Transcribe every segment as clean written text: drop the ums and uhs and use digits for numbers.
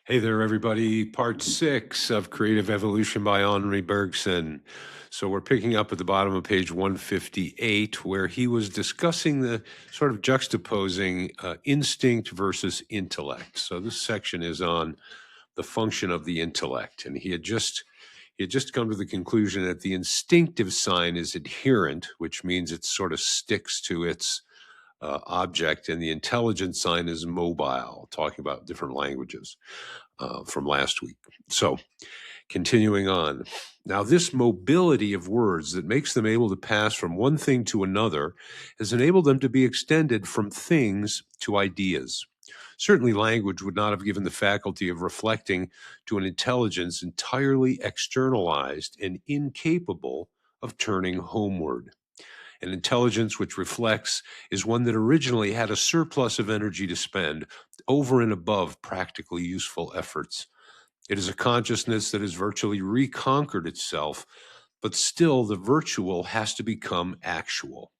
Hey there, everybody. Part 6 of Creative Evolution by Henri Bergson. So we're picking up at the bottom of page 158, where he was discussing the sort of juxtaposing instinct versus intellect. So this section is on the function of the intellect, and he had just come to the conclusion that the instinctive sign is adherent, which means it sort of sticks to its object, and the intelligent sign is mobile, talking about different languages from last week. So, continuing on. Now, this mobility of words that makes them able to pass from one thing to another has enabled them to be extended from things to ideas. Certainly, language would not have given the faculty of reflecting to an intelligence entirely externalized and incapable of turning homeward. An intelligence which reflects is one that originally had a surplus of energy to spend over and above practically useful efforts. It is a consciousness that has virtually reconquered itself, but still the virtual has to become actual.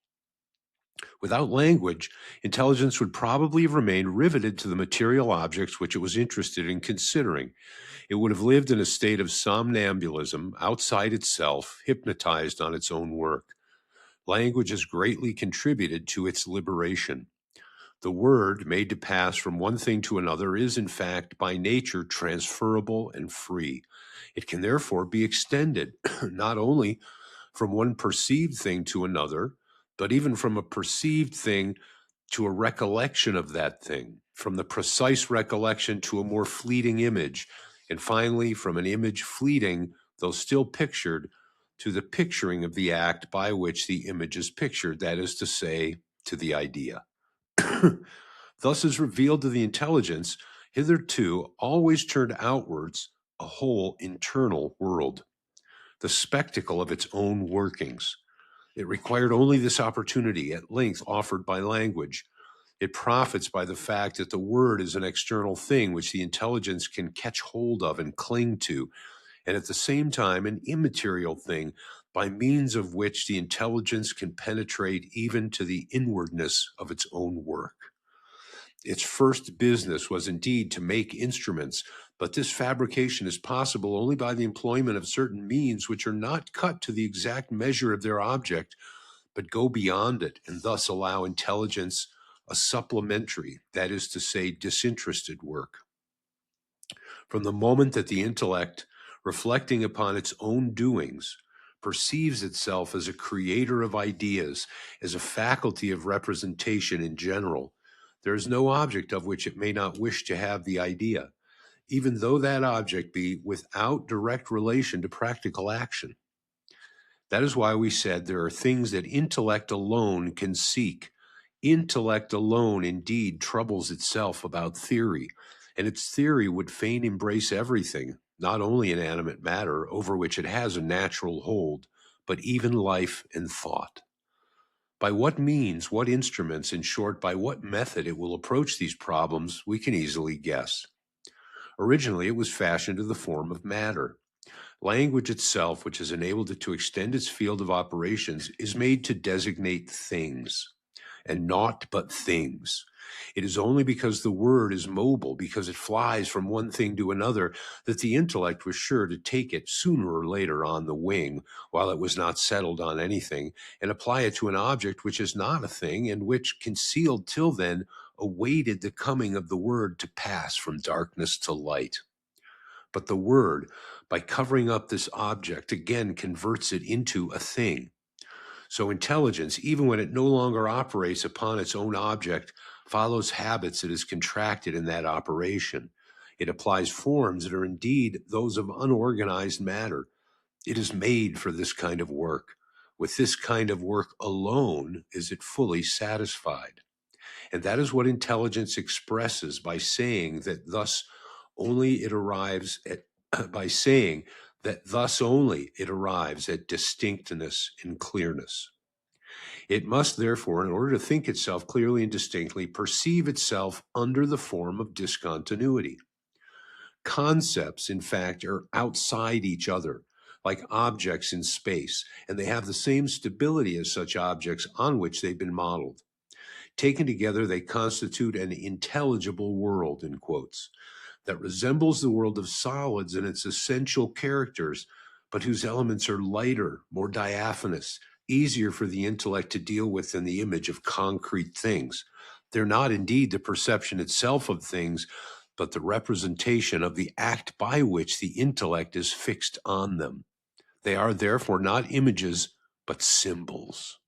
Without language, intelligence would probably have remained riveted to the material objects which it was interested in considering. It would have lived in a state of somnambulism outside itself, hypnotized on its own work. Language has greatly contributed to its liberation. The word made to pass from one thing to another is, in fact, by nature transferable and free. It can therefore be extended not only from one perceived thing to another, but even from a perceived thing to a recollection of that thing, from the precise recollection to a more fleeting image, and finally from an image fleeting, though still pictured, to the picturing of the act by which the image is pictured, that is to say, to the idea. Thus is revealed to the intelligence, hitherto always turned outwards, a whole internal world, the spectacle of its own workings. It required only this opportunity, at length offered by language. It profits by the fact that the word is an external thing which the intelligence can catch hold of and cling to, and at the same time an immaterial thing by means of which the intelligence can penetrate even to the inwardness of its own work. Its first business was indeed to make instruments, but this fabrication is possible only by the employment of certain means which are not cut to the exact measure of their object, but go beyond it, and thus allow intelligence a supplementary, that is to say, disinterested work. From the moment that the intellect, reflecting upon its own doings, perceives itself as a creator of ideas, as a faculty of representation in general, there is no object of which it may not wish to have the idea, even though that object be without direct relation to practical action. That is why we said there are things that intellect alone can seek. Intellect alone indeed troubles itself about theory, and its theory would fain embrace everything, not only inanimate matter, over which it has a natural hold, but even life and thought. By what means, what instruments, in short, by what method it will approach these problems, we can easily guess. Originally, it was fashioned in the form of matter. Language itself, which has enabled it to extend its field of operations, is made to designate things, and naught but things. It is only because the word is mobile, because it flies from one thing to another, that the intellect was sure to take it sooner or later on the wing, while it was not settled on anything, and apply it to an object which is not a thing, and which, concealed till then, awaited the coming of the word to pass from darkness to light. But the word, by covering up this object, again converts it into a thing. So intelligence, even when it no longer operates upon its own object, follows habits it has contracted in that operation. It applies forms that are indeed those of unorganized matter. It is made for this kind of work. With this kind of work alone is it fully satisfied. And that is what intelligence expresses by saying that thus only it arrives at by saying that thus only it arrives at distinctness and clearness. It must therefore, in order to think itself clearly and distinctly, perceive itself under the form of discontinuity. Concepts, in fact, are outside each other, like objects in space, and they have the same stability as such objects on which they've been modeled. Taken together, they constitute an intelligible world, in quotes. that resembles the world of solids in its essential characters, but whose elements are lighter, more diaphanous, easier for the intellect to deal with than the image of concrete things. They're not indeed the perception itself of things, but the representation of the act by which the intellect is fixed on them. They are therefore not images, but symbols.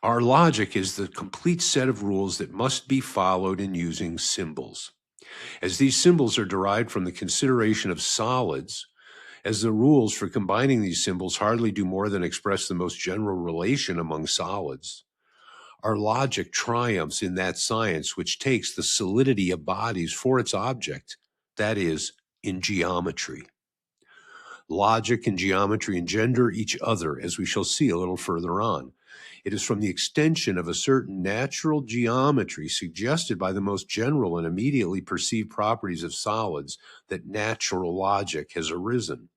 Our logic is the complete set of rules that must be followed in using symbols. As these symbols are derived from the consideration of solids, as the rules for combining these symbols hardly do more than express the most general relation among solids, our logic triumphs in that science which takes the solidity of bodies for its object, that is, in geometry. Logic and geometry engender each other, as we shall see a little further on. It is from the extension of a certain natural geometry suggested by the most general and immediately perceived properties of solids that natural logic has arisen.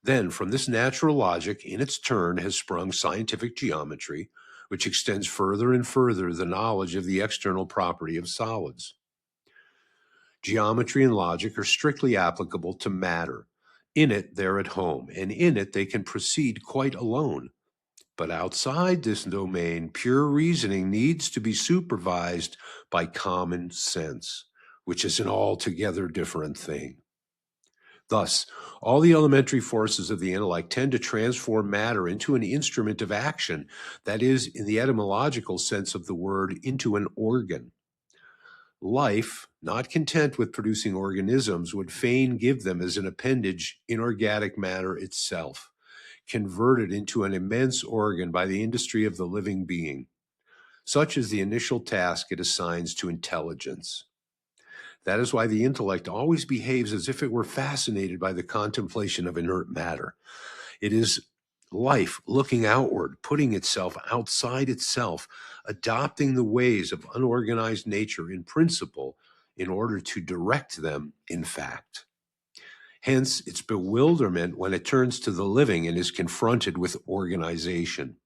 Then, from this natural logic, in its turn, has sprung scientific geometry, which extends further and further the knowledge of the external property of solids. Geometry and logic are strictly applicable to matter. In it, they're at home, and in it, they can proceed quite alone. But outside this domain, pure reasoning needs to be supervised by common sense, which is an altogether different thing. Thus, all the elementary forces of the intellect tend to transform matter into an instrument of action, that is, in the etymological sense of the word, into an organ. Life, not content with producing organisms, would fain give them as an appendage inorganic matter itself, converted into an immense organ by the industry of the living being. Such is the initial task it assigns to intelligence. That is why the intellect always behaves as if it were fascinated by the contemplation of inert matter. It is life looking outward, putting itself outside itself, adopting the ways of unorganized nature in principle in order to direct them in fact. Hence, its bewilderment when it turns to the living and is confronted with organization.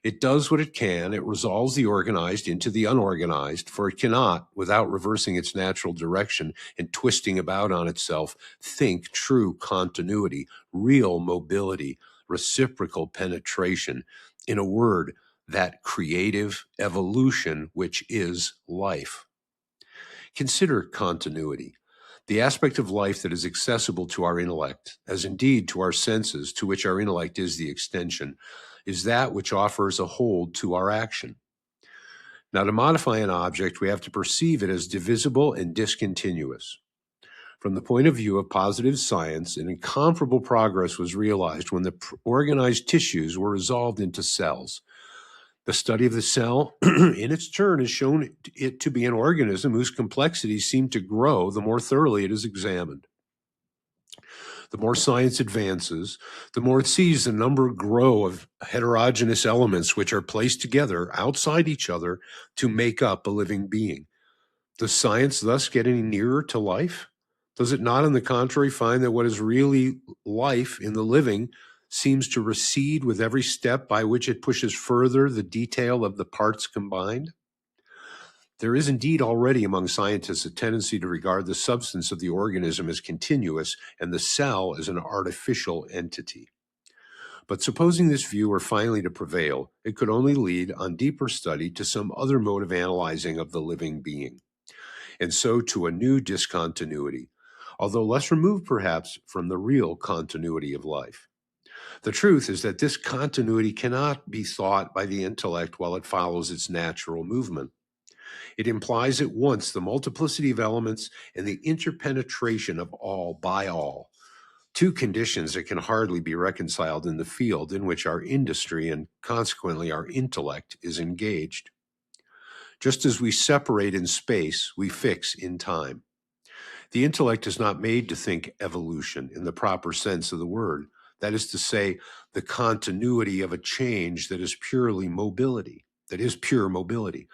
It does what it can. It resolves the organized into the unorganized, for it cannot, without reversing its natural direction and twisting about on itself, think true continuity, real mobility, reciprocal penetration. In a word, that creative evolution which is life. Consider continuity, the aspect of life that is accessible to our intellect, as indeed to our senses, to which our intellect is the extension, is that which offers a hold to our action. Now, to modify an object, we have to perceive it as divisible and discontinuous. From the point of view of positive science, an incomparable progress was realized when the organized tissues were resolved into cells. The study of the cell, in its turn, has shown it to be an organism whose complexities seem to grow the more thoroughly it is examined. The more science advances, the more it sees the number grow of heterogeneous elements which are placed together outside each other to make up a living being. Does science thus get any nearer to life? Does it not, on the contrary, find that what is really life in the living seems to recede with every step by which it pushes further the detail of the parts combined? There is indeed already among scientists a tendency to regard the substance of the organism as continuous and the cell as an artificial entity. But supposing this view were finally to prevail, it could only lead, on deeper study, to some other mode of analyzing of the living being, and so to a new discontinuity, although less removed perhaps from the real continuity of life. The truth is that this continuity cannot be thought by the intellect while it follows its natural movement. It implies at once the multiplicity of elements and the interpenetration of all by all, two conditions that can hardly be reconciled in the field in which our industry and consequently our intellect is engaged. Just as we separate in space, we fix in time. The intellect is not made to think evolution in the proper sense of the word, that is to say, the continuity of a change that is purely mobility, that is pure mobility.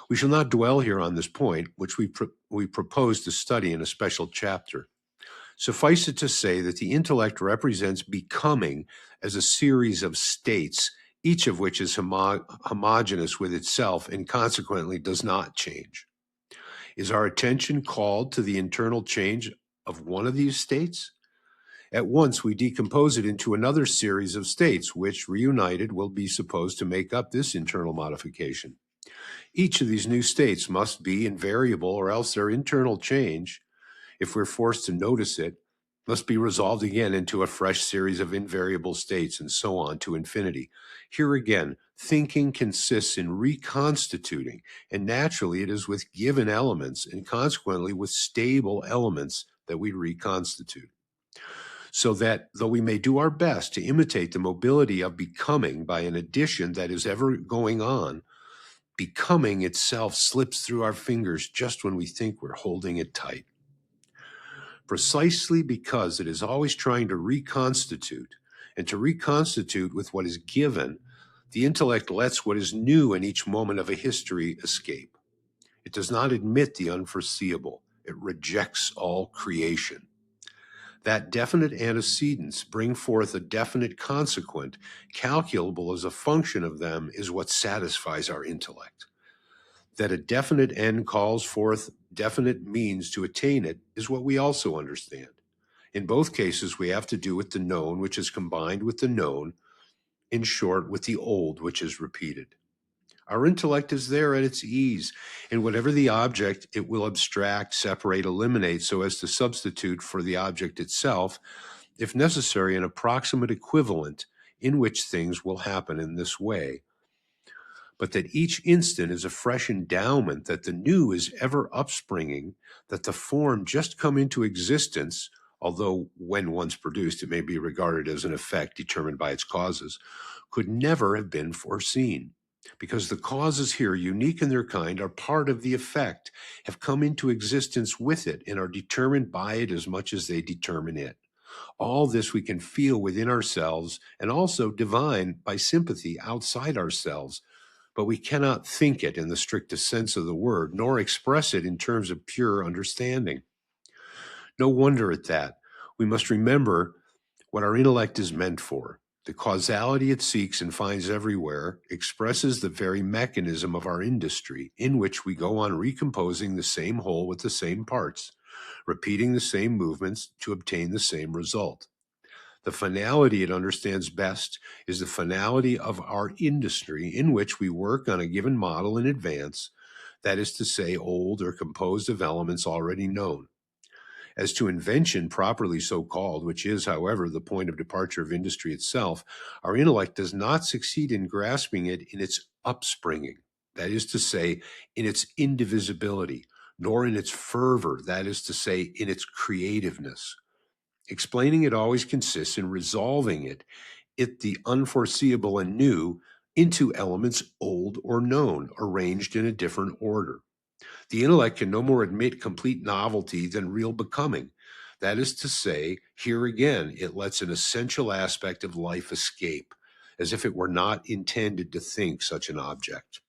We shall not dwell here on this point, which we propose to study in a special chapter. Suffice it to say that the intellect represents becoming as a series of states, each of which is homogeneous with itself and consequently does not change. Is our attention called to the internal change of one of these states? At once, we decompose it into another series of states, which, reunited, will be supposed to make up this internal modification. Each of these new states must be invariable, or else their internal change, if we're forced to notice it, must be resolved again into a fresh series of invariable states, and so on to infinity. Here again, thinking consists in reconstituting, and naturally it is with given elements, and consequently with stable elements, that we reconstitute. So that, though we may do our best to imitate the mobility of becoming by an addition that is ever going on, becoming itself slips through our fingers just when we think we're holding it tight. Precisely because it is always trying to reconstitute, and to reconstitute with what is given, the intellect lets what is new in each moment of a history escape. It does not admit the unforeseeable. It rejects all creation. That definite antecedents bring forth a definite consequent, calculable as a function of them, is what satisfies our intellect. That a definite end calls forth definite means to attain it is what we also understand. In both cases, we have to do with the known, which is combined with the known, in short, with the old, which is repeated. Our intellect is there at its ease, and whatever the object, it will abstract, separate, eliminate, so as to substitute for the object itself, if necessary, an approximate equivalent in which things will happen in this way. But that each instant is a fresh endowment, that the new is ever upspringing, that the form just come into existence, although when once produced it may be regarded as an effect determined by its causes, could never have been foreseen. Because the causes here, unique in their kind, are part of the effect, have come into existence with it, and are determined by it as much as they determine it. All this we can feel within ourselves, and also divine by sympathy outside ourselves, but we cannot think it in the strictest sense of the word, nor express it in terms of pure understanding. No wonder at that. We must remember what our intellect is meant for. The causality it seeks and finds everywhere expresses the very mechanism of our industry, in which we go on recomposing the same whole with the same parts, repeating the same movements to obtain the same result. The finality it understands best is the finality of our industry, in which we work on a given model in advance, that is to say, old or composed of elements already known. As to invention, properly so called, which is, however, the point of departure of industry itself, our intellect does not succeed in grasping it in its upspringing, that is to say, in its indivisibility, nor in its fervor, that is to say, in its creativeness. Explaining it always consists in resolving it the unforeseeable and new, into elements old or known, arranged in a different order. The intellect can no more admit complete novelty than real becoming. That is to say, here again, it lets an essential aspect of life escape, as if it were not intended to think such an object.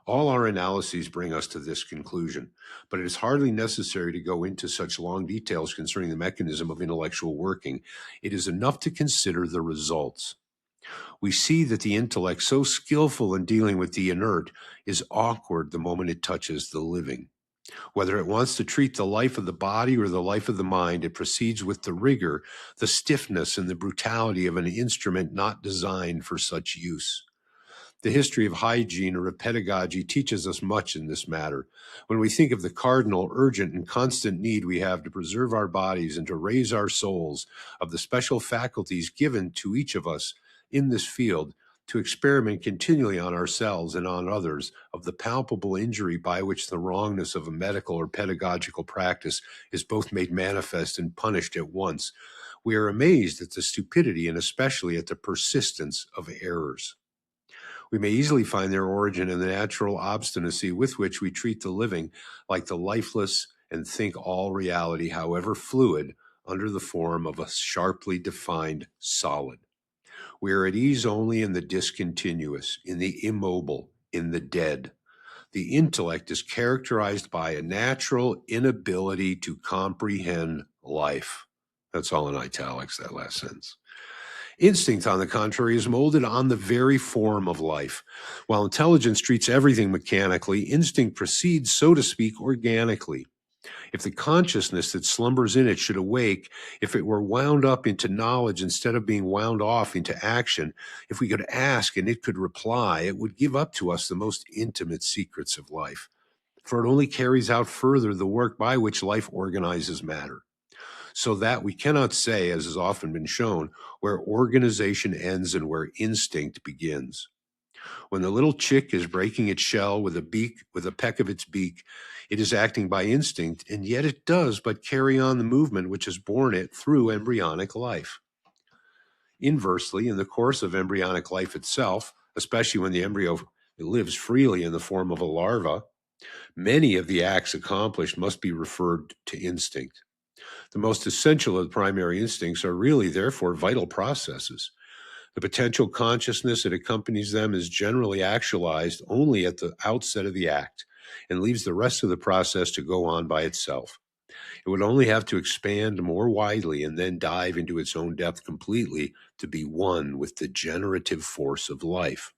All our analyses bring us to this conclusion, but it is hardly necessary to go into such long details concerning the mechanism of intellectual working. It is enough to consider the results. We see that the intellect, so skillful in dealing with the inert, is awkward the moment it touches the living. Whether it wants to treat the life of the body or the life of the mind, it proceeds with the rigor, the stiffness, and the brutality of an instrument not designed for such use. The history of hygiene or of pedagogy teaches us much in this matter. When we think of the cardinal, urgent, and constant need we have to preserve our bodies and to raise our souls, of the special faculties given to each of us in this field, to experiment continually on ourselves and on others, of the palpable injury by which the wrongness of a medical or pedagogical practice is both made manifest and punished at once, we are amazed at the stupidity and especially at the persistence of errors. We may easily find their origin in the natural obstinacy with which we treat the living like the lifeless and think all reality, however fluid, under the form of a sharply defined solid. We are at ease only in the discontinuous, in the immobile, in the dead. The intellect is characterized by a natural inability to comprehend life. That's all in italics, that last sentence. Instinct, on the contrary, is molded on the very form of life. While intelligence treats everything mechanically, instinct proceeds, so to speak, organically. If the consciousness that slumbers in it should awake, if it were wound up into knowledge instead of being wound off into action, if we could ask and it could reply, it would give up to us the most intimate secrets of life. For it only carries out further the work by which life organizes matter. So that we cannot say, as has often been shown, where organization ends and where instinct begins. When the little chick is breaking its shell with a peck of its beak, it is acting by instinct, and yet it does but carry on the movement which has borne it through embryonic life. Inversely, in the course of embryonic life itself, especially when the embryo lives freely in the form of a larva, many of the acts accomplished must be referred to instinct. The most essential of the primary instincts are really, therefore, vital processes. The potential consciousness that accompanies them is generally actualized only at the outset of the act and leaves the rest of the process to go on by itself. It would only have to expand more widely and then dive into its own depth completely to be one with the generative force of life.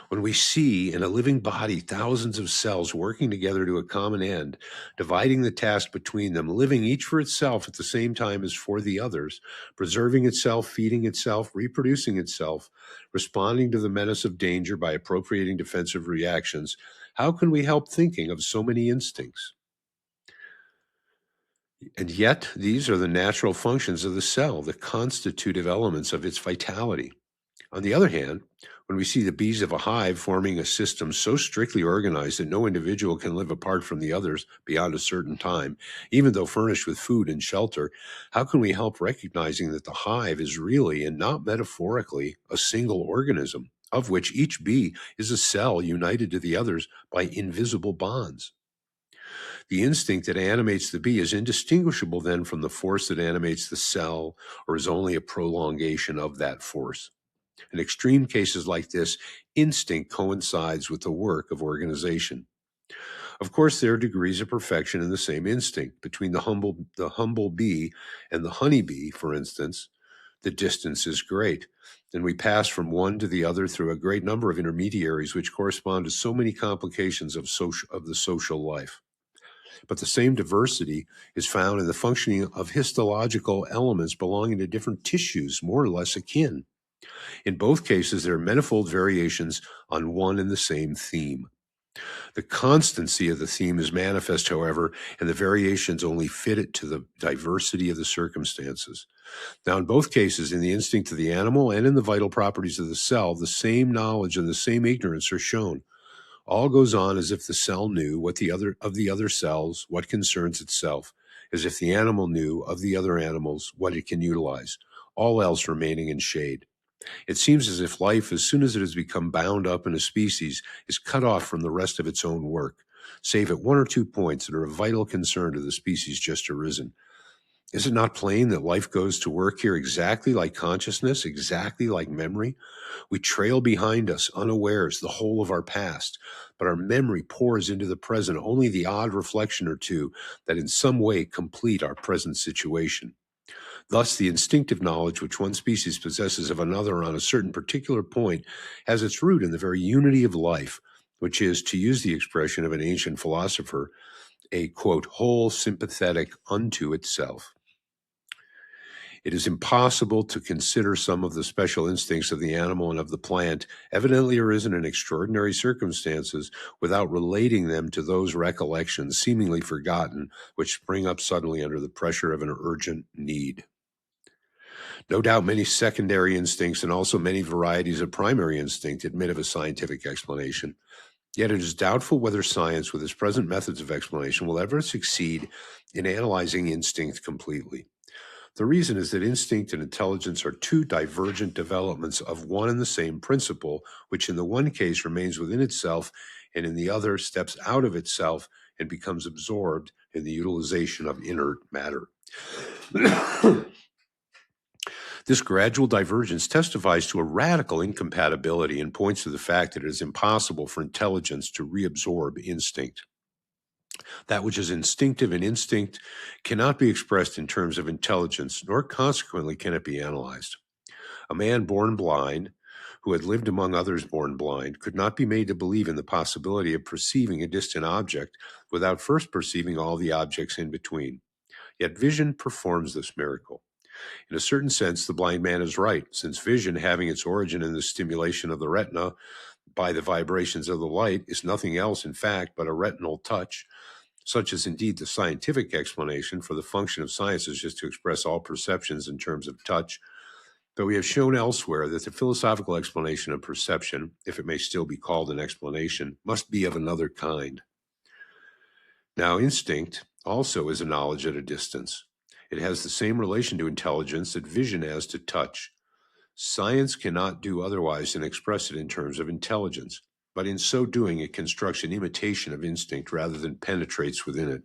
When we see in a living body thousands of cells working together to a common end, dividing the task between them, living each for itself at the same time as for the others, preserving itself, feeding itself, reproducing itself, responding to the menace of danger by appropriating defensive reactions, how can we help thinking of so many instincts? And yet, these are the natural functions of the cell, the constitutive elements of its vitality. On the other hand, when we see the bees of a hive forming a system so strictly organized that no individual can live apart from the others beyond a certain time, even though furnished with food and shelter, how can we help recognizing that the hive is really and not metaphorically a single organism, of which each bee is a cell united to the others by invisible bonds? The instinct that animates the bee is indistinguishable then from the force that animates the cell, or is only a prolongation of that force. In extreme cases like this, instinct coincides with the work of organization. Of course, there are degrees of perfection in the same instinct. Between the humble bee and the honeybee, for instance, the distance is great, and we pass from one to the other through a great number of intermediaries which correspond to so many complications of the social life. But the same diversity is found in the functioning of histological elements belonging to different tissues, more or less akin. In both cases, there are manifold variations on one and the same theme. The constancy of the theme is manifest, however, and the variations only fit it to the diversity of the circumstances. Now, in both cases, in the instinct of the animal and in the vital properties of the cell, the same knowledge and the same ignorance are shown. All goes on as if the cell knew what the other cells, what concerns itself, as if the animal knew of the other animals what it can utilize, all else remaining in shade. It seems as if life, as soon as it has become bound up in a species, is cut off from the rest of its own work, save at one or two points that are of vital concern to the species just arisen. Is it not plain that life goes to work here exactly like consciousness, exactly like memory? We trail behind us, unawares, the whole of our past, but our memory pours into the present only the odd reflection or two that in some way complete our present situation. Thus, the instinctive knowledge which one species possesses of another on a certain particular point has its root in the very unity of life, which is, to use the expression of an ancient philosopher, a, quote, whole sympathetic unto itself. It is impossible to consider some of the special instincts of the animal and of the plant, evidently arisen in extraordinary circumstances, without relating them to those recollections, seemingly forgotten, which spring up suddenly under the pressure of an urgent need. No doubt many secondary instincts and also many varieties of primary instinct admit of a scientific explanation. Yet it is doubtful whether science, with its present methods of explanation, will ever succeed in analyzing instinct completely. The reason is that instinct and intelligence are two divergent developments of one and the same principle, which in the one case remains within itself and in the other steps out of itself and becomes absorbed in the utilization of inert matter. This gradual divergence testifies to a radical incompatibility and points to the fact that it is impossible for intelligence to reabsorb instinct. That which is instinctive in instinct cannot be expressed in terms of intelligence, nor consequently can it be analyzed. A man born blind, who had lived among others born blind, could not be made to believe in the possibility of perceiving a distant object without first perceiving all the objects in between. Yet vision performs this miracle. In a certain sense, the blind man is right, since vision, having its origin in the stimulation of the retina by the vibrations of the light, is nothing else, in fact, but a retinal touch. Such is indeed the scientific explanation, for the function of science is just to express all perceptions in terms of touch. But we have shown elsewhere that the philosophical explanation of perception, if it may still be called an explanation, must be of another kind. Now, instinct also is a knowledge at a distance. It has the same relation to intelligence that vision has to touch. Science cannot do otherwise than express it in terms of intelligence, but in so doing, it constructs an imitation of instinct rather than penetrates within it.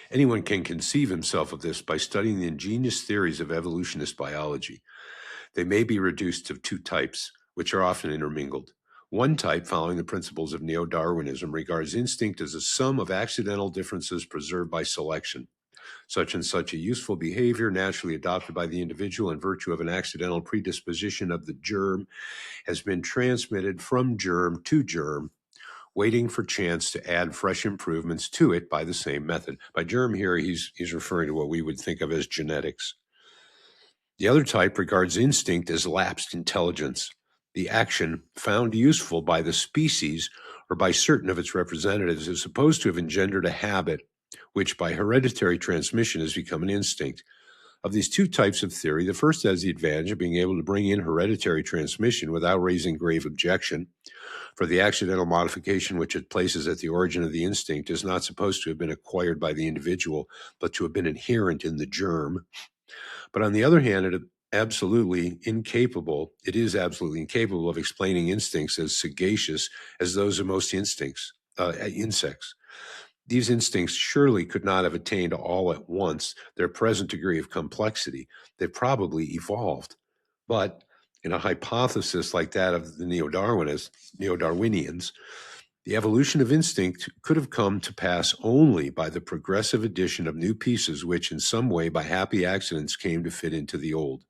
Anyone can conceive himself of this by studying the ingenious theories of evolutionist biology. They may be reduced to two types, which are often intermingled. One type, following the principles of neo-Darwinism, regards instinct as a sum of accidental differences preserved by selection. Such and such a useful behavior, naturally adopted by the individual in virtue of an accidental predisposition of the germ, has been transmitted from germ to germ, waiting for chance to add fresh improvements to it by the same method. By germ here, he's referring to what we would think of as genetics. The other type regards instinct as lapsed intelligence, the action found useful by the species or by certain of its representatives is supposed to have engendered a habit, which by hereditary transmission has become an instinct. Of these two types of theory, the first has the advantage of being able to bring in hereditary transmission without raising grave objection, for the accidental modification which it places at the origin of the instinct is not supposed to have been acquired by the individual, but to have been inherent in the germ. But on the other hand, it is absolutely incapable of explaining instincts as sagacious as those of most insects. These instincts surely could not have attained all at once their present degree of complexity. They probably evolved. But in a hypothesis like that of the neo-Darwinians, the evolution of instinct could have come to pass only by the progressive addition of new pieces which in some way by happy accidents came to fit into the old.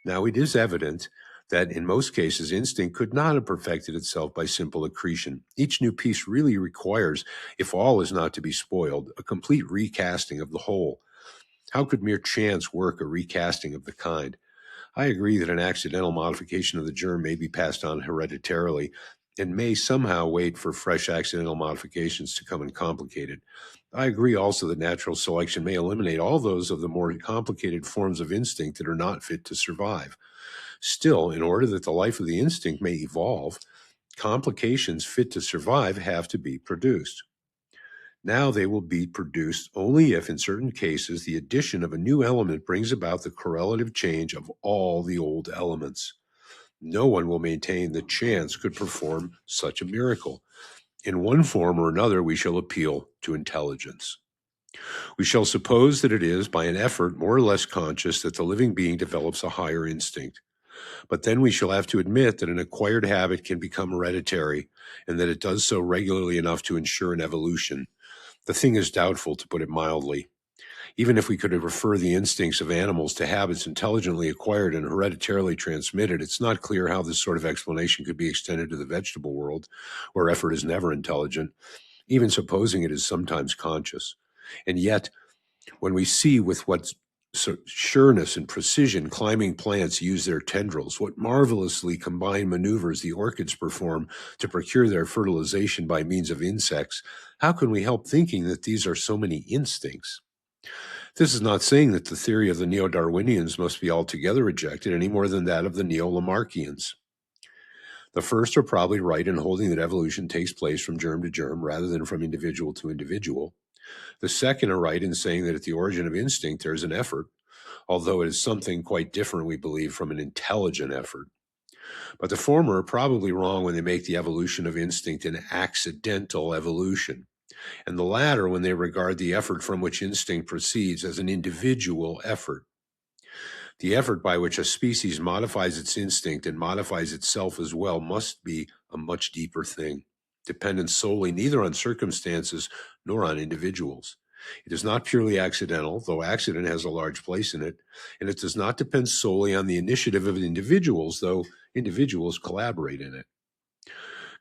Now it is evident that in most cases instinct could not have perfected itself by simple accretion. Each new piece really requires, if all is not to be spoiled, a complete recasting of the whole. How could mere chance work a recasting of the kind? I agree that an accidental modification of the germ may be passed on hereditarily and may somehow wait for fresh accidental modifications to come and complicate it. I agree also that natural selection may eliminate all those of the more complicated forms of instinct that are not fit to survive. Still, in order that the life of the instinct may evolve, complications fit to survive have to be produced. Now they will be produced only if, in certain cases, the addition of a new element brings about the correlative change of all the old elements. No one will maintain that chance could perform such a miracle. In one form or another, we shall appeal to intelligence. We shall suppose that it is by an effort more or less conscious that the living being develops a higher instinct. But then we shall have to admit that an acquired habit can become hereditary and that it does so regularly enough to ensure an evolution. The thing is doubtful, to put it mildly. Even if we could refer the instincts of animals to habits intelligently acquired and hereditarily transmitted, it's not clear how this sort of explanation could be extended to the vegetable world, where effort is never intelligent, even supposing it is sometimes conscious. And yet, when we see with what sureness and precision climbing plants use their tendrils, what marvelously combined maneuvers the orchids perform to procure their fertilization by means of insects, how can we help thinking that these are so many instincts? This is not saying that the theory of the neo-Darwinians must be altogether rejected any more than that of the neo-Lamarckians. The first are probably right in holding that evolution takes place from germ to germ rather than from individual to individual. The second are right in saying that at the origin of instinct there is an effort, although it is something quite different, we believe, from an intelligent effort. But the former are probably wrong when they make the evolution of instinct an accidental evolution, and the latter when they regard the effort from which instinct proceeds as an individual effort. The effort by which a species modifies its instinct and modifies itself as well must be a much deeper thing, dependent solely neither on circumstances nor on individuals. It is not purely accidental, though accident has a large place in it, and it does not depend solely on the initiative of individuals, though individuals collaborate in it.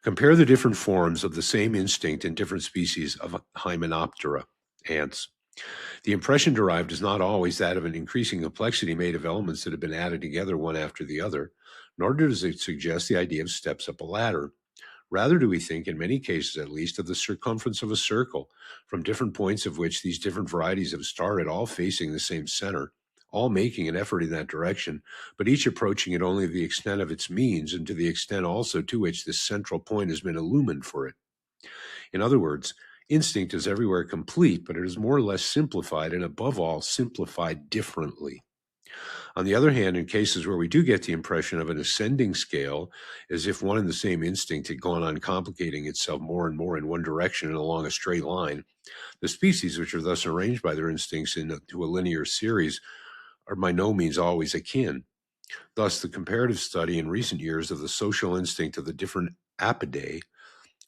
Compare the different forms of the same instinct in different species of Hymenoptera, ants. The impression derived is not always that of an increasing complexity made of elements that have been added together one after the other, nor does it suggest the idea of steps up a ladder. Rather do we think, in many cases at least, of the circumference of a circle, from different points of which these different varieties have started, all facing the same center, all making an effort in that direction, but each approaching it only to the extent of its means and to the extent also to which this central point has been illumined for it. In other words, instinct is everywhere complete, but it is more or less simplified and above all simplified differently. On the other hand, in cases where we do get the impression of an ascending scale, as if one and the same instinct had gone on complicating itself more and more in one direction and along a straight line, the species which are thus arranged by their instincts into a linear series are by no means always akin. Thus, the comparative study in recent years of the social instinct of the different apidae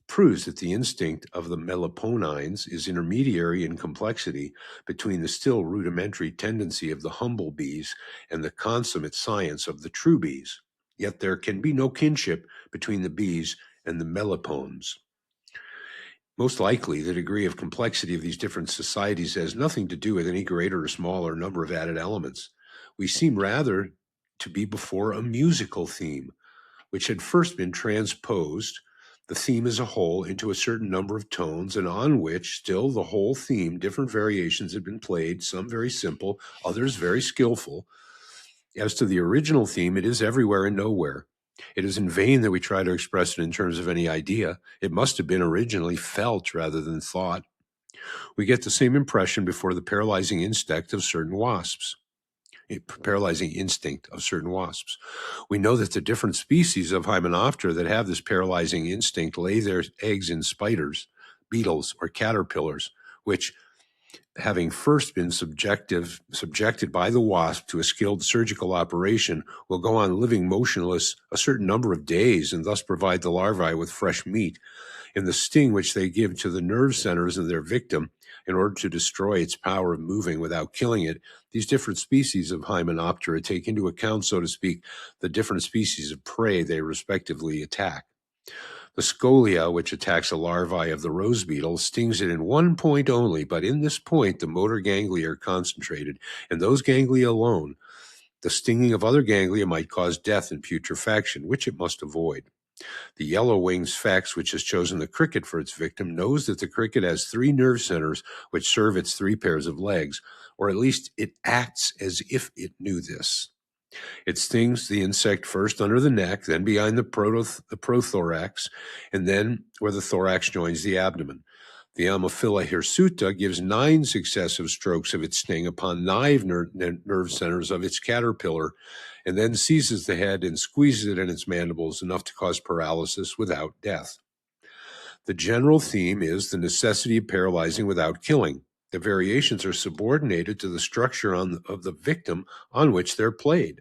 proves that the instinct of the melaponines is intermediary in complexity between the still rudimentary tendency of the humble bees and the consummate science of the true bees. Yet there can be no kinship between the bees and the melapones. Most likely, the degree of complexity of these different societies has nothing to do with any greater or smaller number of added elements. We seem rather to be before a musical theme, which had first been transposed, the theme as a whole, into a certain number of tones, and on which still the whole theme, different variations had been played, some very simple, others very skillful. As to the original theme, it is everywhere and nowhere. It is in vain that we try to express it in terms of any idea. It must have been originally felt rather than thought. We get the same impression before the paralyzing instinct of certain wasps. We know that the different species of Hymenoptera that have this paralyzing instinct lay their eggs in spiders, beetles, or caterpillars, which, having first been subjected by the wasp to a skilled surgical operation, will go on living motionless a certain number of days and thus provide the larvae with fresh meat. In the sting which they give to the nerve centers of their victim in order to destroy its power of moving without killing it, these different species of Hymenoptera take into account, so to speak, the different species of prey they respectively attack. The scolia, which attacks a larvae of the rose beetle, stings it in one point only, but in this point the motor ganglia are concentrated, and those ganglia alone. The stinging of other ganglia might cause death and putrefaction, which it must avoid. The yellow-winged sphex, which has chosen the cricket for its victim, knows that the cricket has 3 nerve centers which serve its 3 pairs of legs, or at least it acts as if it knew this. It stings the insect first under the neck, then behind the prothorax, and then where the thorax joins the abdomen. The Ammophila hirsuta gives 9 successive strokes of its sting upon 9 nerve centers of its caterpillar, and then seizes the head and squeezes it in its mandibles enough to cause paralysis without death. The general theme is the necessity of paralyzing without killing. The variations are subordinated to the structure of the victim on which they're played.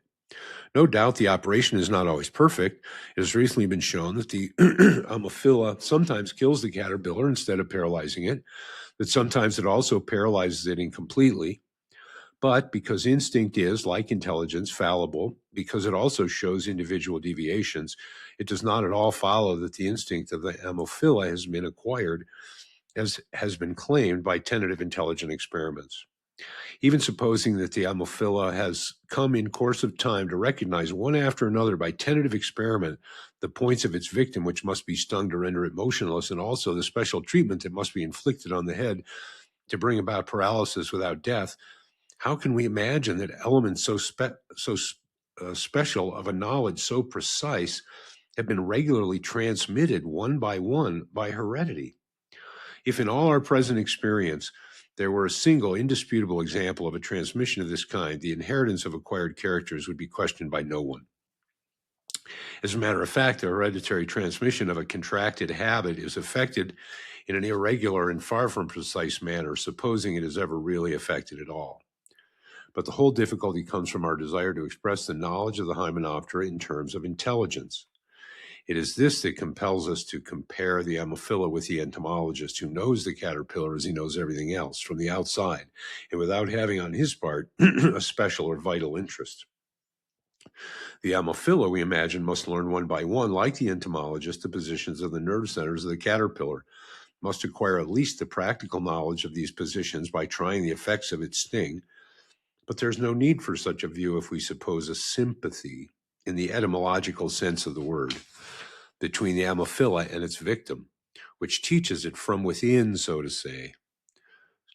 No doubt the operation is not always perfect. It has recently been shown that the Ammophila sometimes kills the caterpillar instead of paralyzing it, that sometimes it also paralyzes it incompletely. But because instinct is, like intelligence, fallible, because it also shows individual deviations, it does not at all follow that the instinct of the Ammophila has been acquired, as has been claimed by tentative intelligent experiments. Even supposing that the Ammophila has come in course of time to recognize one after another by tentative experiment the points of its victim which must be stung to render it motionless, and also the special treatment that must be inflicted on the head to bring about paralysis without death, how can we imagine that elements so special of a knowledge so precise have been regularly transmitted one by heredity? If in all our present experience there were a single indisputable example of a transmission of this kind, the inheritance of acquired characters would be questioned by no one. As a matter of fact, the hereditary transmission of a contracted habit is effected in an irregular and far from precise manner, supposing it is ever really affected at all. But the whole difficulty comes from our desire to express the knowledge of the Hymenoptera in terms of intelligence. It is this that compels us to compare the Ammophila with the entomologist who knows the caterpillar as he knows everything else from the outside, and without having on his part a special or vital interest. The Ammophila, we imagine, must learn one by one, like the entomologist, the positions of the nerve centers of the caterpillar, must acquire at least the practical knowledge of these positions by trying the effects of its sting. But there's no need for such a view if we suppose a sympathy, in the etymological sense of the word, between the Ammophila and its victim, which teaches it from within, so to say,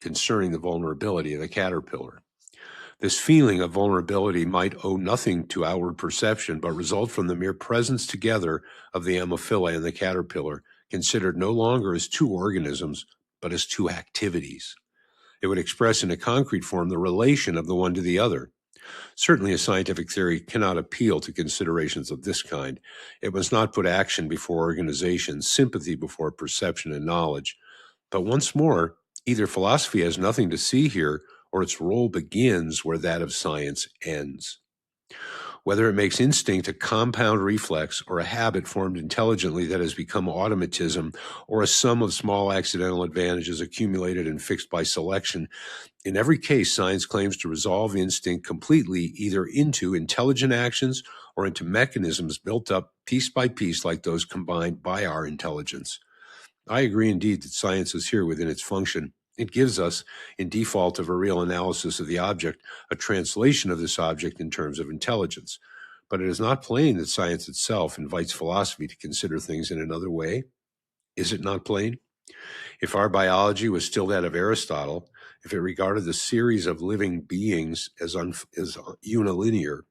concerning the vulnerability of the caterpillar. This feeling of vulnerability might owe nothing to outward perception, but result from the mere presence together of the Ammophila and the caterpillar, considered no longer as two organisms, but as two activities. It would express in a concrete form the relation of the one to the other. Certainly, a scientific theory cannot appeal to considerations of this kind. It must not put action before organization, sympathy before perception and knowledge. But once more, either philosophy has nothing to see here, or its role begins where that of science ends. Whether it makes instinct a compound reflex or a habit formed intelligently that has become automatism, or a sum of small accidental advantages accumulated and fixed by selection, in every case, science claims to resolve instinct completely either into intelligent actions or into mechanisms built up piece by piece like those combined by our intelligence. I agree indeed that science is here within its function. It gives us, in default of a real analysis of the object, a translation of this object in terms of intelligence. But it is not plain that science itself invites philosophy to consider things in another way. Is it not plain? If our biology was still that of Aristotle, if it regarded the series of living beings as unilinear,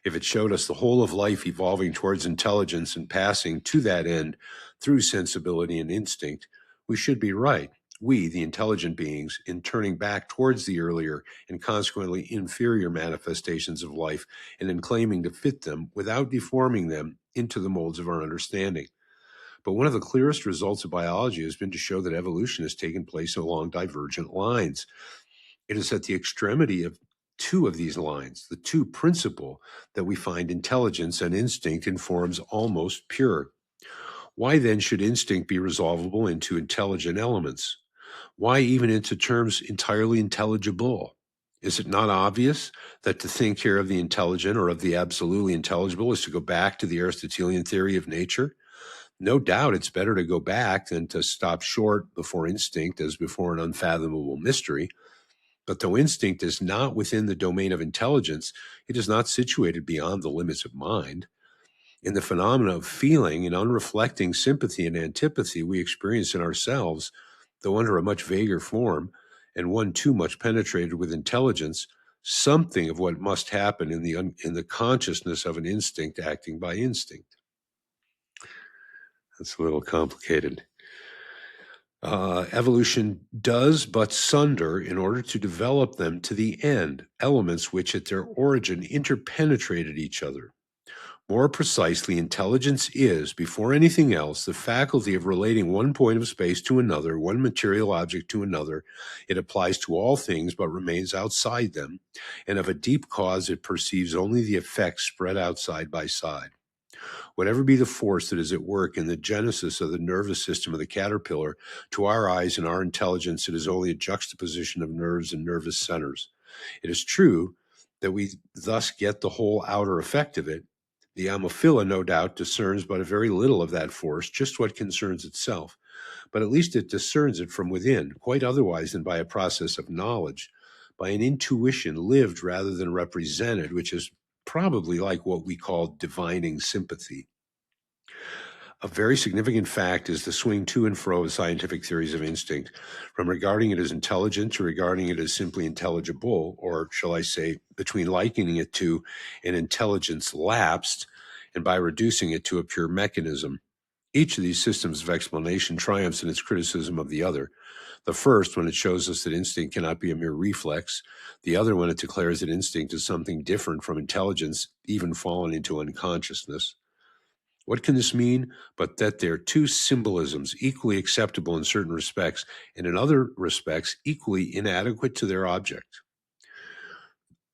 if it showed us the whole of life evolving towards intelligence and passing to that end through sensibility and instinct, we should be right, we, the intelligent beings, in turning back towards the earlier and consequently inferior manifestations of life and in claiming to fit them without deforming them into the molds of our understanding. But one of the clearest results of biology has been to show that evolution has taken place along divergent lines. It is at the extremity of two of these lines, the two principal, that we find intelligence and instinct in forms almost pure. Why then should instinct be resolvable into intelligent elements? Why even into terms entirely intelligible? Is it not obvious that to think here of the intelligent or of the absolutely intelligible is to go back to the Aristotelian theory of nature? No doubt it's better to go back than to stop short before instinct as before an unfathomable mystery. But though instinct is not within the domain of intelligence, it is not situated beyond the limits of mind. In the phenomena of feeling and unreflecting sympathy and antipathy we experience in ourselves, though under a much vaguer form, and one too much penetrated with intelligence, something of what must happen in the consciousness of an instinct acting by instinct. That's a little complicated. Evolution does but sunder in order to develop them to the end, elements which at their origin interpenetrated each other. More precisely, intelligence is, before anything else, the faculty of relating one point of space to another, one material object to another. It applies to all things but remains outside them, and of a deep cause it perceives only the effects spread out side by side. Whatever be the force that is at work in the genesis of the nervous system of the caterpillar, to our eyes and our intelligence, it is only a juxtaposition of nerves and nervous centers. It is true that we thus get the whole outer effect of it. The Ammophila, no doubt, discerns but a very little of that force, just what concerns itself. But at least it discerns it from within, quite otherwise than by a process of knowledge, by an intuition lived rather than represented, which is probably like what we call divining sympathy. A very significant fact is the swing to and fro of scientific theories of instinct, from regarding it as intelligent to regarding it as simply intelligible, or shall I say, between likening it to an intelligence lapsed and by reducing it to a pure mechanism. Each of these systems of explanation triumphs in its criticism of the other. The first, when it shows us that instinct cannot be a mere reflex. The other, when it declares that instinct is something different from intelligence, even fallen into unconsciousness. What can this mean? But that they're two symbolisms equally acceptable in certain respects, and in other respects equally inadequate to their object.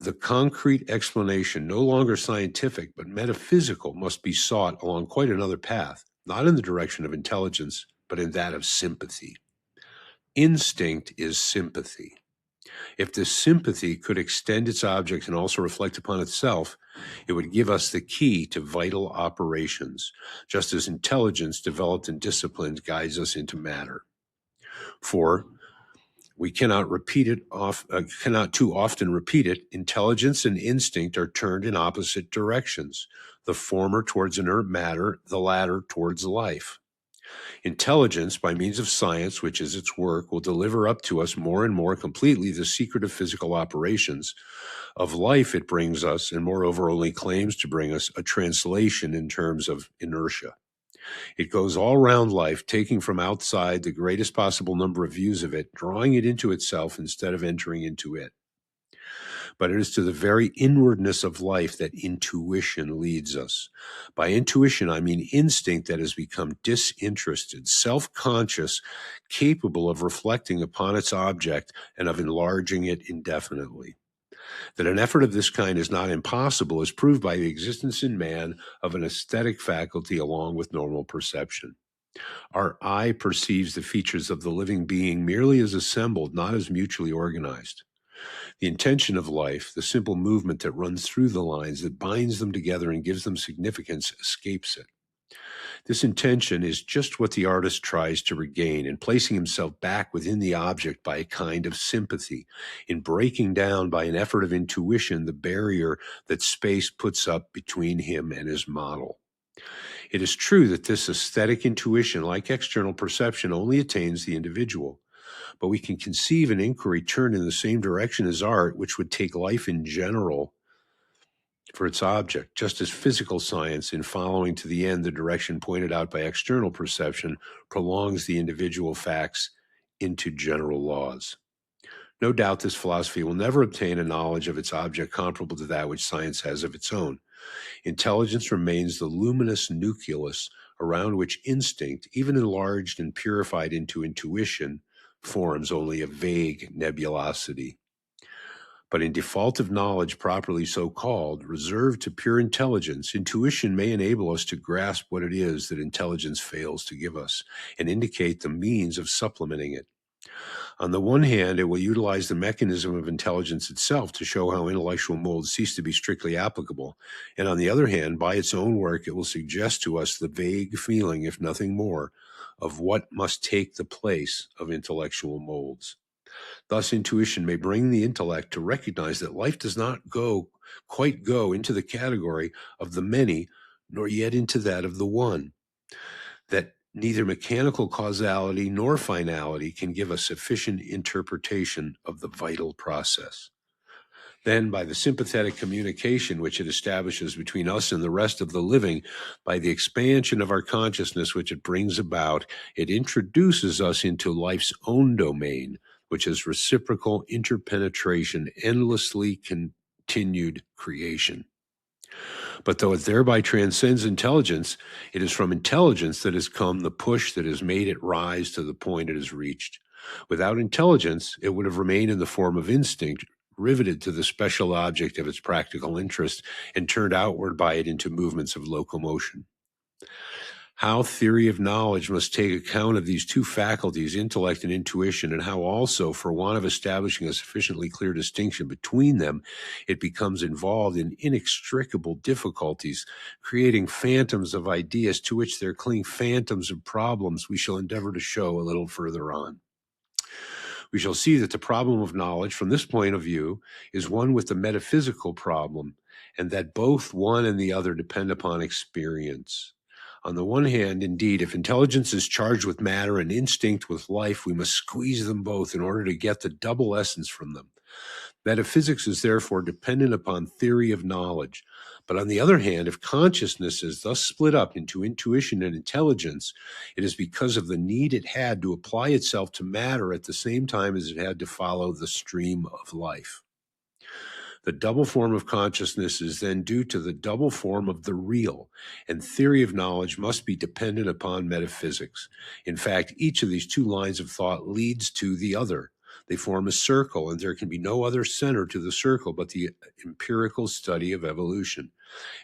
The concrete explanation, no longer scientific but metaphysical, must be sought along quite another path, not in the direction of intelligence, but in that of sympathy. Instinct is sympathy. If this sympathy could extend its object and also reflect upon itself, it would give us the key to vital operations, just as intelligence developed and disciplined guides us into matter. For we cannot too often repeat it. Intelligence and instinct are turned in opposite directions, the former towards inert matter, the latter towards life. Intelligence, by means of science, which is its work, will deliver up to us more and more completely the secret of physical operations. Of life it brings us, and moreover only claims to bring us, a translation in terms of inertia. It goes all round life, taking from outside the greatest possible number of views of it, drawing it into itself instead of entering into it. But it is to the very inwardness of life that intuition leads us. By intuition, I mean instinct that has become disinterested, self-conscious, capable of reflecting upon its object and of enlarging it indefinitely. That an effort of this kind is not impossible is proved by the existence in man of an aesthetic faculty along with normal perception. Our eye perceives the features of the living being merely as assembled, not as mutually organized. The intention of life, the simple movement that runs through the lines that binds them together and gives them significance, escapes it. This intention is just what the artist tries to regain in placing himself back within the object by a kind of sympathy, in breaking down by an effort of intuition the barrier that space puts up between him and his model. It is true that this aesthetic intuition, like external perception, only attains the individual. But we can conceive an inquiry turned in the same direction as art, which would take life in general for its object, just as physical science, in following to the end the direction pointed out by external perception, prolongs the individual facts into general laws. No doubt this philosophy will never obtain a knowledge of its object comparable to that which science has of its own. Intelligence remains the luminous nucleus around which instinct, even enlarged and purified into intuition, forms only a vague nebulosity. But in default of knowledge properly so called, reserved to pure intelligence, intuition may enable us to grasp what it is that intelligence fails to give us and indicate the means of supplementing it. On the one hand, it will utilize the mechanism of intelligence itself to show how intellectual molds cease to be strictly applicable, and on the other hand, by its own work, it will suggest to us the vague feeling, if nothing more, of what must take the place of intellectual molds. Thus, intuition may bring the intellect to recognize that life does not quite go into the category of the many, nor yet into that of the one, that neither mechanical causality nor finality can give a sufficient interpretation of the vital process. Then, by the sympathetic communication which it establishes between us and the rest of the living, by the expansion of our consciousness which it brings about, it introduces us into life's own domain, which is reciprocal interpenetration, endlessly continued creation. But though it thereby transcends intelligence, it is from intelligence that has come the push that has made it rise to the point it has reached. Without intelligence, it would have remained in the form of instinct, riveted to the special object of its practical interest, and turned outward by it into movements of locomotion. How theory of knowledge must take account of these two faculties, intellect and intuition, and how also, for want of establishing a sufficiently clear distinction between them, it becomes involved in inextricable difficulties, creating phantoms of ideas to which there cling phantoms of problems, we shall endeavor to show a little further on. We shall see that the problem of knowledge from this point of view is one with the metaphysical problem, and that both one and the other depend upon experience. On the one hand, indeed, if intelligence is charged with matter and instinct with life, we must squeeze them both in order to get the double essence from them. Metaphysics is therefore dependent upon theory of knowledge. But on the other hand, if consciousness is thus split up into intuition and intelligence, it is because of the need it had to apply itself to matter at the same time as it had to follow the stream of life. The double form of consciousness is then due to the double form of the real, and theory of knowledge must be dependent upon metaphysics. In fact, each of these two lines of thought leads to the other. They form a circle, and there can be no other center to the circle but the empirical study of evolution.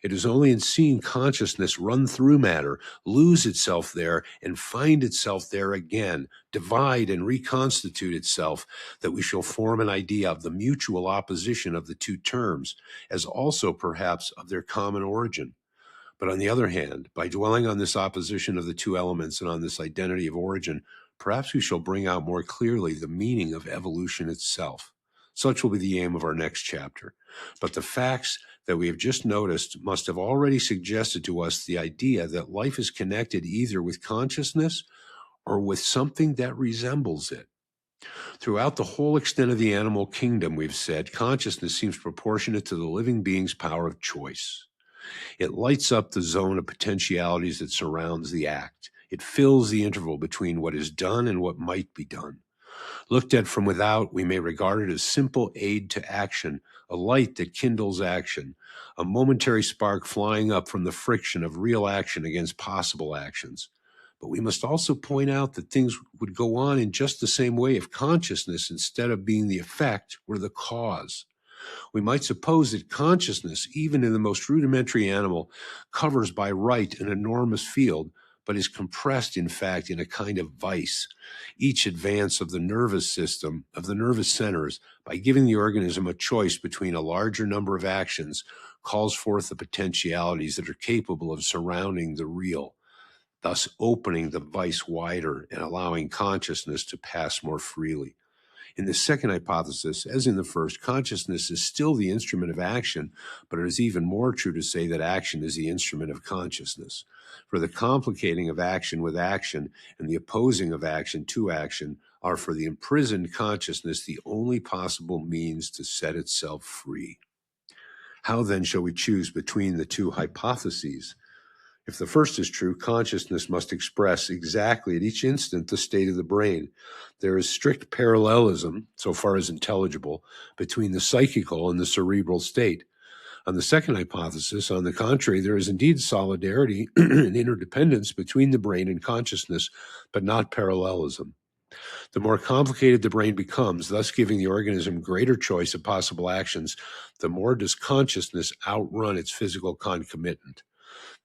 It is only in seeing consciousness run through matter, lose itself there, and find itself there again, divide and reconstitute itself, that we shall form an idea of the mutual opposition of the two terms, as also perhaps of their common origin. But on the other hand, by dwelling on this opposition of the two elements and on this identity of origin, perhaps we shall bring out more clearly the meaning of evolution itself. Such will be the aim of our next chapter. But the facts that we have just noticed must have already suggested to us the idea that life is connected either with consciousness or with something that resembles it. Throughout the whole extent of the animal kingdom, we've said, consciousness seems proportionate to the living being's power of choice. It lights up the zone of potentialities that surrounds the act. It fills the interval between what is done and what might be done. Looked at from without, we may regard it as simple aid to action, a light that kindles action, a momentary spark flying up from the friction of real action against possible actions. But we must also point out that things would go on in just the same way if consciousness, instead of being the effect, were the cause. We might suppose that consciousness, even in the most rudimentary animal, covers by right an enormous field, but is compressed, in fact, in a kind of vice. Each advance of the nervous system, of the nervous centers, by giving the organism a choice between a larger number of actions, calls forth the potentialities that are capable of surrounding the real, thus opening the vice wider and allowing consciousness to pass more freely. In the second hypothesis, as in the first, consciousness is still the instrument of action, but it is even more true to say that action is the instrument of consciousness. For the complicating of action with action and the opposing of action to action are for the imprisoned consciousness the only possible means to set itself free. How then shall we choose between the two hypotheses? If the first is true, consciousness must express exactly at each instant the state of the brain. There is strict parallelism, so far as intelligible, between the psychical and the cerebral state. On the second hypothesis, on the contrary, there is indeed solidarity and interdependence between the brain and consciousness, but not parallelism. The more complicated the brain becomes, thus giving the organism greater choice of possible actions, the more does consciousness outrun its physical concomitant.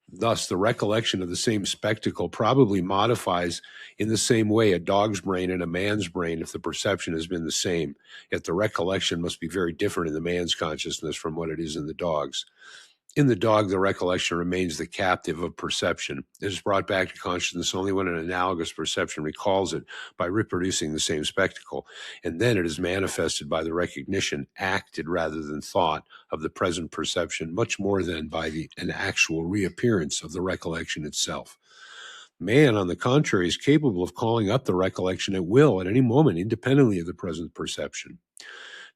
Thus, the recollection of the same spectacle probably modifies in the same way a dog's brain and a man's brain if the perception has been the same, yet the recollection must be very different in the man's consciousness from what it is in the dog's. In the dog, the recollection remains the captive of perception. It is brought back to consciousness only when an analogous perception recalls it by reproducing the same spectacle, and then it is manifested by the recognition, acted rather than thought, of the present perception, much more than by an actual reappearance of the recollection itself. Man, on the contrary, is capable of calling up the recollection at will at any moment, independently of the present perception.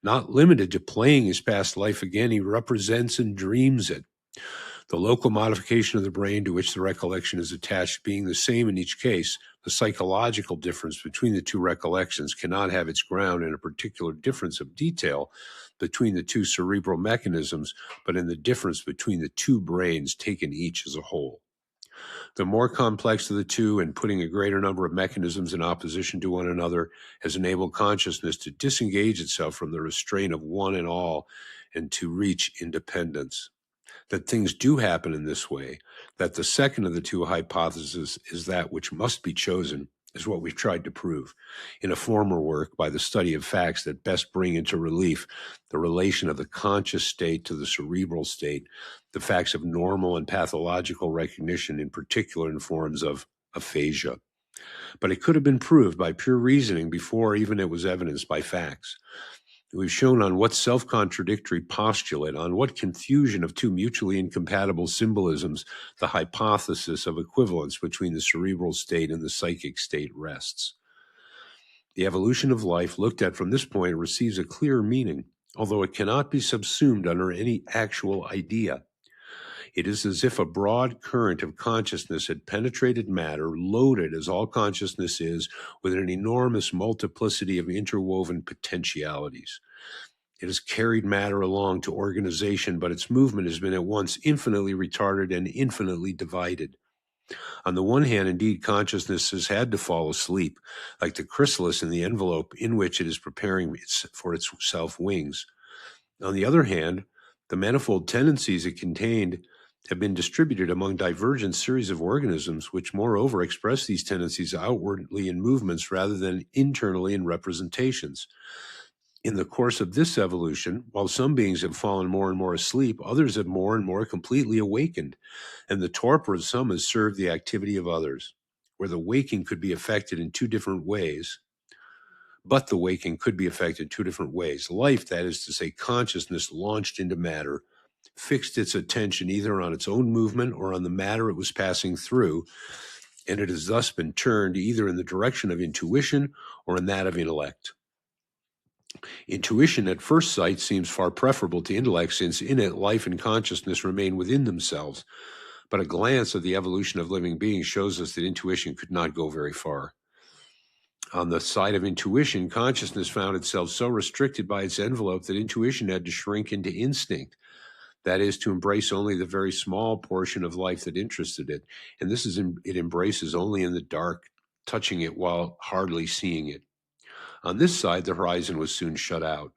Not limited to playing his past life again, he represents and dreams it. The local modification of the brain to which the recollection is attached being the same in each case, the psychological difference between the two recollections cannot have its ground in a particular difference of detail between the two cerebral mechanisms, but in the difference between the two brains taken each as a whole. The more complex of the two and putting a greater number of mechanisms in opposition to one another has enabled consciousness to disengage itself from the restraint of one and all and to reach independence. That things do happen in this way, that the second of the two hypotheses is that which must be chosen, is what we've tried to prove in a former work by the study of facts that best bring into relief the relation of the conscious state to the cerebral state, the facts of normal and pathological recognition, in particular in forms of aphasia. But it could have been proved by pure reasoning before even it was evidenced by facts. We've shown on what self-contradictory postulate, on what confusion of two mutually incompatible symbolisms, the hypothesis of equivalence between the cerebral state and the psychic state rests. The evolution of life, looked at from this point, receives a clear meaning, although it cannot be subsumed under any actual idea. It is as if a broad current of consciousness had penetrated matter, loaded, as all consciousness is, with an enormous multiplicity of interwoven potentialities. It has carried matter along to organization, but its movement has been at once infinitely retarded and infinitely divided. On the one hand, indeed, consciousness has had to fall asleep, like the chrysalis in the envelope in which it is preparing for itself wings. On the other hand, the manifold tendencies it contained have been distributed among divergent series of organisms, which moreover express these tendencies outwardly in movements rather than internally in representations. In the course of this evolution, while some beings have fallen more and more asleep, others have more and more completely awakened, and the torpor of some has served the activity of others, where the waking could be affected in two different ways. But the waking could be affected in two different ways. Life, that is to say, consciousness launched into matter, fixed its attention either on its own movement or on the matter it was passing through, and it has thus been turned either in the direction of intuition or in that of intellect. Intuition at first sight seems far preferable to intellect, since in it life and consciousness remain within themselves. But a glance at the evolution of living beings shows us that intuition could not go very far. On the side of intuition, consciousness found itself so restricted by its envelope that intuition had to shrink into instinct. That is, to embrace only the very small portion of life that interested it. And this is it embraces only in the dark, touching it while hardly seeing it. On this side, the horizon was soon shut out.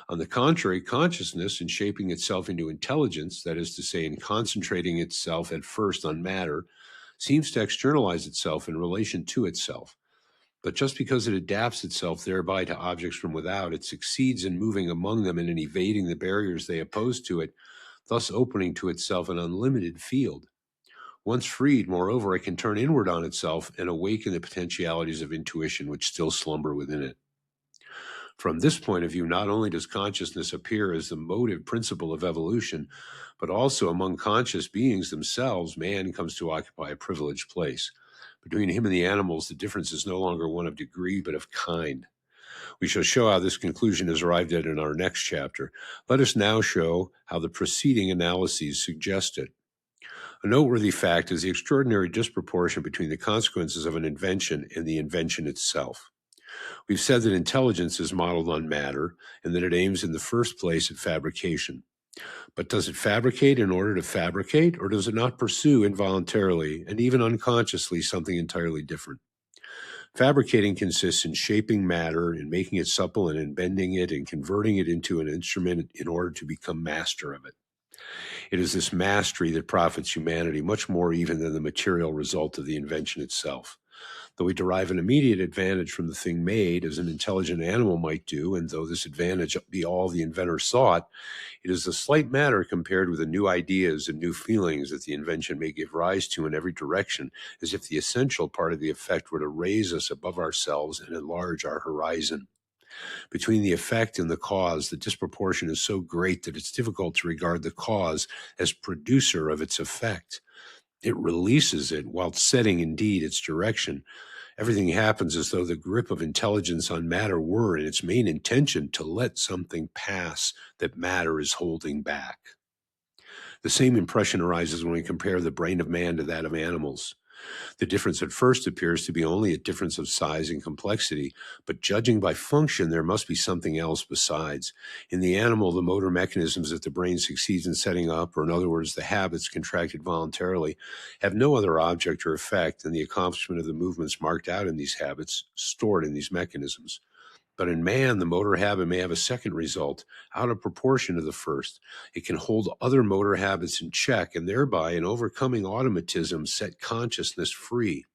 On the contrary, consciousness, in shaping itself into intelligence, that is to say, in concentrating itself at first on matter, seems to externalize itself in relation to itself. But just because it adapts itself thereby to objects from without, it succeeds in moving among them and in evading the barriers they oppose to it, thus opening to itself an unlimited field. Once freed, moreover, it can turn inward on itself and awaken the potentialities of intuition which still slumber within it. From this point of view, not only does consciousness appear as the motive principle of evolution, but also among conscious beings themselves, man comes to occupy a privileged place. Between him and the animals, the difference is no longer one of degree, but of kind. We shall show how this conclusion is arrived at in our next chapter. Let us now show how the preceding analyses suggest it. A noteworthy fact is the extraordinary disproportion between the consequences of an invention and the invention itself. We've said that intelligence is modeled on matter and that it aims in the first place at fabrication. But does it fabricate in order to fabricate, or does it not pursue involuntarily and even unconsciously something entirely different? Fabricating consists in shaping matter, in making it supple and in bending it and converting it into an instrument in order to become master of it. It is this mastery that profits humanity much more even than the material result of the invention itself. Though we derive an immediate advantage from the thing made, as an intelligent animal might do, and though this advantage be all the inventor sought, it is a slight matter compared with the new ideas and new feelings that the invention may give rise to in every direction, as if the essential part of the effect were to raise us above ourselves and enlarge our horizon. Between the effect and the cause, the disproportion is so great that it's difficult to regard the cause as producer of its effect. It releases it while setting indeed its direction. Everything happens as though the grip of intelligence on matter were, in its main intention, to let something pass that matter is holding back. The same impression arises when we compare the brain of man to that of animals. The difference at first appears to be only a difference of size and complexity, but judging by function, there must be something else besides. In the animal, the motor mechanisms that the brain succeeds in setting up, or in other words, the habits contracted voluntarily, have no other object or effect than the accomplishment of the movements marked out in these habits, stored in these mechanisms. But in man, the motor habit may have a second result, out of proportion to the first. It can hold other motor habits in check and thereby, in overcoming automatism, set consciousness free.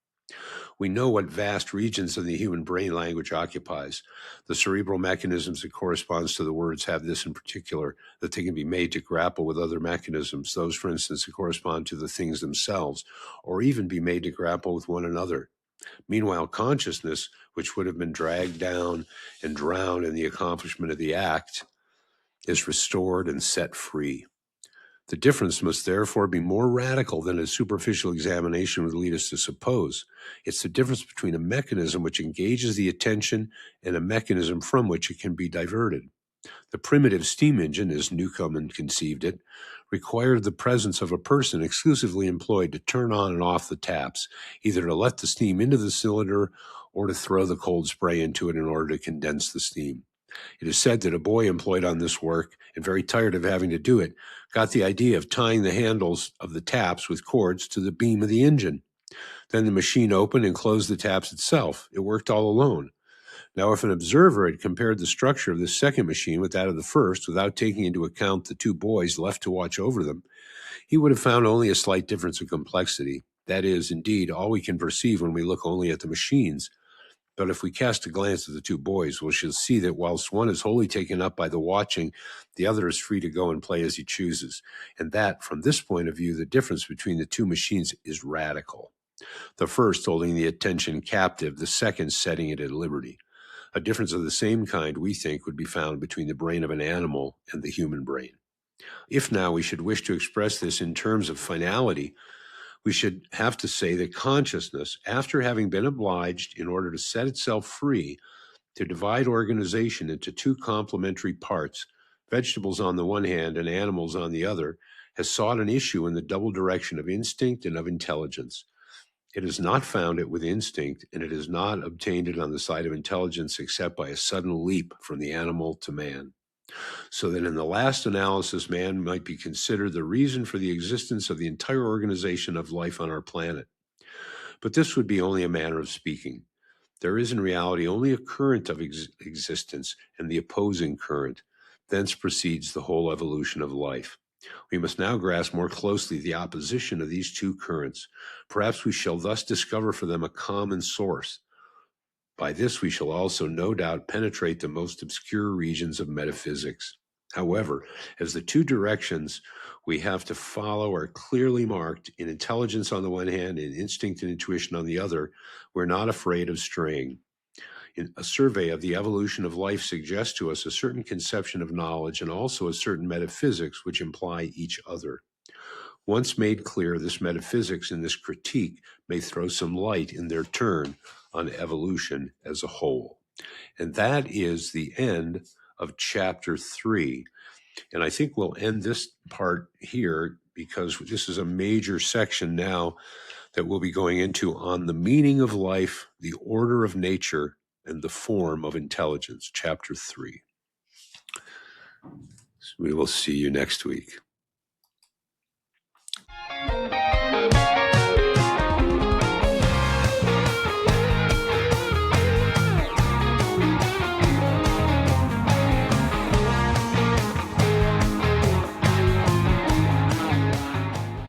We know what vast regions of the human brain language occupies. The cerebral mechanisms that corresponds to the words have this in particular, that they can be made to grapple with other mechanisms, those, for instance, that correspond to the things themselves, or even be made to grapple with one another. Meanwhile, consciousness, which would have been dragged down and drowned in the accomplishment of the act, is restored and set free. The difference must therefore be more radical than a superficial examination would lead us to suppose. It's the difference between a mechanism which engages the attention and a mechanism from which it can be diverted. The primitive steam engine, as Newcomen conceived it, required the presence of a person exclusively employed to turn on and off the taps, either to let the steam into the cylinder or to throw the cold spray into it in order to condense the steam. It is said that a boy employed on this work, and very tired of having to do it, got the idea of tying the handles of the taps with cords to the beam of the engine. Then the machine opened and closed the taps itself. It worked all alone. Now, if an observer had compared the structure of this second machine with that of the first, without taking into account the two boys left to watch over them, he would have found only a slight difference in complexity. That is, indeed, all we can perceive when we look only at the machines. But if we cast a glance at the two boys, we shall see that whilst one is wholly taken up by the watching, the other is free to go and play as he chooses. And that, from this point of view, the difference between the two machines is radical. The first holding the attention captive, the second setting it at liberty. A difference of the same kind, we think, would be found between the brain of an animal and the human brain. If now we should wish to express this in terms of finality, we should have to say that consciousness, after having been obliged in order to set itself free to divide organization into two complementary parts, vegetables on the one hand and animals on the other, has sought an issue in the double direction of instinct and of intelligence. It has not found it with instinct, and it has not obtained it on the side of intelligence except by a sudden leap from the animal to man. So that in the last analysis, man might be considered the reason for the existence of the entire organization of life on our planet. But this would be only a manner of speaking. There is in reality only a current of existence and the opposing current. Thence proceeds the whole evolution of life. We must now grasp more closely the opposition of these two currents. Perhaps we shall thus discover for them a common source. By this we shall also no doubt penetrate the most obscure regions of metaphysics. However, as the two directions we have to follow are clearly marked in intelligence on the one hand and instinct and intuition on the other, we're not afraid of straying. A survey of the evolution of life suggests to us a certain conception of knowledge and also a certain metaphysics which imply each other. Once made clear, this metaphysics and this critique may throw some light in their turn on evolution as a whole. And that is the end of chapter 3. And I think we'll end this part here because this is a major section now that we'll be going into on the meaning of life, the order of nature, and the form of intelligence, chapter 3. So we will see you next week.